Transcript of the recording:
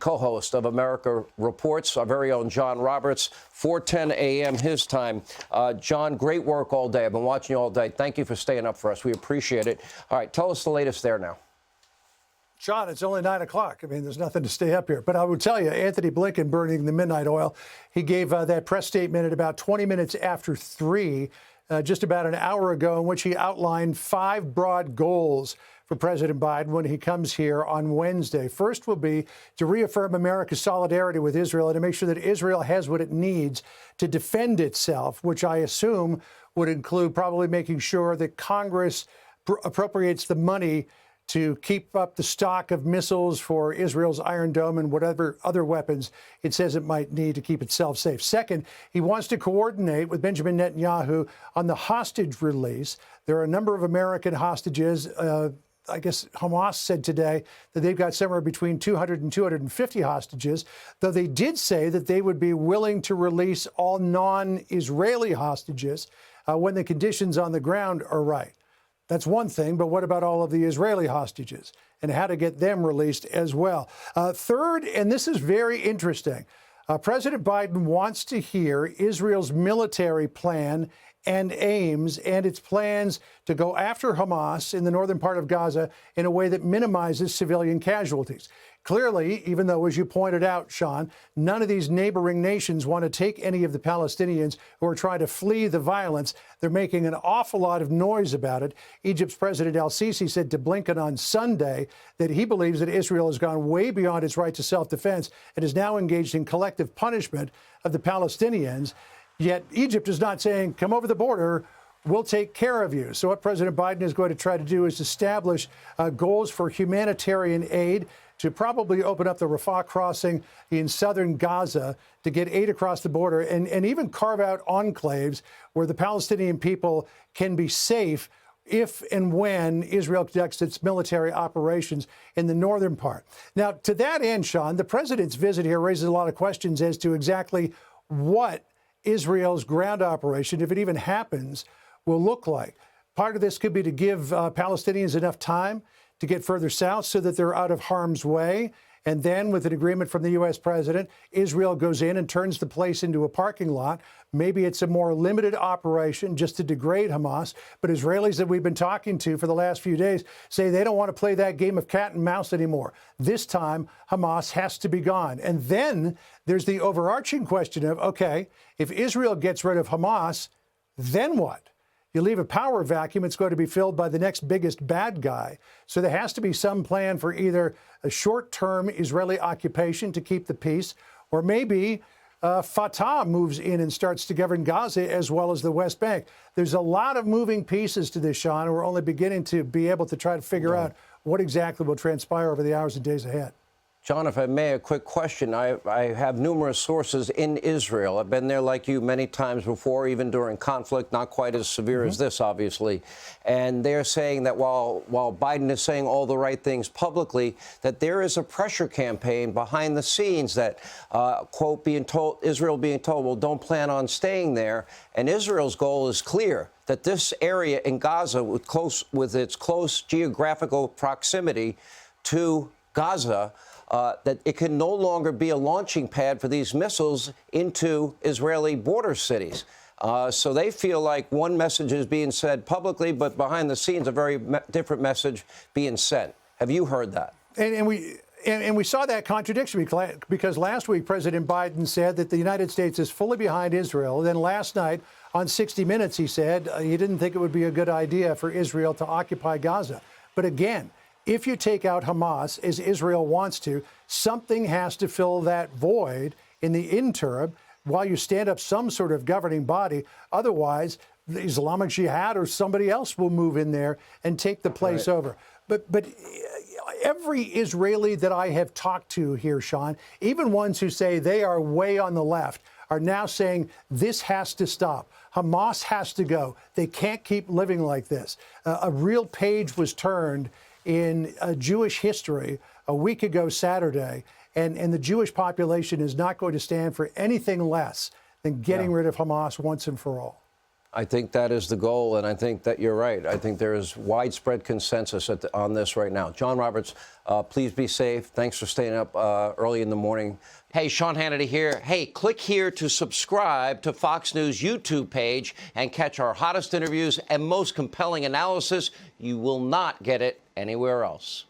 co-host of America Reports, our very own John Roberts, 4:10 a.m. his time. John, great work all day. I've been watching you all day. Thank you for staying up for us. We appreciate it. All right, tell us the latest there now. John, it's only 9 o'clock. I mean, there's nothing to stay up here. But I would tell you, Anthony Blinken burning the midnight oil. He gave that press statement at about 20 minutes after 3, just about an hour ago, in which he outlined 5 broad goals for President Biden when he comes here on Wednesday. First will be to reaffirm America's solidarity with Israel and to make sure that Israel has what it needs to defend itself, which I assume would include probably making sure that Congress appropriates the money to keep up the stock of missiles for Israel's Iron Dome and whatever other weapons it says it might need to keep itself safe. Second, he wants to coordinate with Benjamin Netanyahu on the hostage release. There are a number of American hostages. I guess Hamas said today that they've got somewhere between 200 and 250 hostages, though they did say that they would be willing to release all non-Israeli hostages when the conditions on the ground are right. That's one thing, but what about all of the Israeli hostages and how to get them released as well? Third, and this is very interesting, President Biden wants to hear Israel's military plan and aims and its plans to go after Hamas in the northern part of Gaza in a way that minimizes civilian casualties. Clearly, even though, as you pointed out, Sean, none of these neighboring nations want to take any of the Palestinians who are trying to flee the violence, they're making an awful lot of noise about it. Egypt's President al-Sisi said to Blinken on Sunday that he believes that Israel has gone way beyond its right to self-defense and is now engaged in collective punishment of the Palestinians. Yet Egypt is not saying, come over the border, we'll take care of you. So what President Biden is going to try to do is establish goals for humanitarian aid to probably open up the Rafah crossing in southern Gaza to get aid across the border and even carve out enclaves where the Palestinian people can be safe if and when Israel conducts its military operations in the northern part. Now, to that end, Sean, the president's visit here raises a lot of questions as to exactly what Israel's ground operation, if it even happens, will look like. Part of this could be to give Palestinians enough time to get further south so that they're out of harm's way. And then, with an agreement from the U.S. president, Israel goes in and turns the place into a parking lot. Maybe it's a more limited operation just to degrade Hamas. But Israelis that we've been talking to for the last few days say they don't want to play that game of cat and mouse anymore. This time, Hamas has to be gone. And then there's the overarching question of, OK, if Israel gets rid of Hamas, then what? You leave a power vacuum, it's going to be filled by the next biggest bad guy. So there has to be some plan for either a short-term Israeli occupation to keep the peace, or maybe Fatah moves in and starts to govern Gaza as well as the West Bank. There's a lot of moving pieces to this, Sean, and we're only beginning to be able to try to figure out what exactly will transpire over the hours and days ahead. John, if I may, a quick question. I have numerous sources in Israel. I've been there like you many times before, even during conflict, not quite as severe as this, obviously. And they're saying that while Biden is saying all the right things publicly, that there is a pressure campaign behind the scenes that, quote, Israel being told, well, don't plan on staying there. And Israel's goal is clear, that this area in Gaza, with its close geographical proximity to Gaza, that it can no longer be a launching pad for these missiles into Israeli border cities. So they feel like one message is being said publicly, but behind the scenes, a very different message being sent. Have you heard that? And we saw that contradiction because last week President Biden said that the United States is fully behind Israel. Then last night on 60 Minutes, he said he didn't think it would be a good idea for Israel to occupy Gaza. But again, if you take out Hamas, as Israel wants to, something has to fill that void in the interim while you stand up some sort of governing body. Otherwise, the Islamic Jihad or somebody else will move in there and take the place over. But every Israeli that I have talked to here, Sean, even ones who say they are way on the left, are now saying this has to stop. Hamas has to go. They can't keep living like this. A real page was turned in Jewish history a week ago Saturday, and the Jewish population is not going to stand for anything less than getting rid of Hamas once and for all. I think that is the goal, and I think that you're right. I think there is widespread consensus on this right now. John Roberts, please be safe. Thanks for staying up early in the morning. Hey, Sean Hannity here. Hey, click here to subscribe to Fox News YouTube page and catch our hottest interviews and most compelling analysis. You will not get it anywhere else.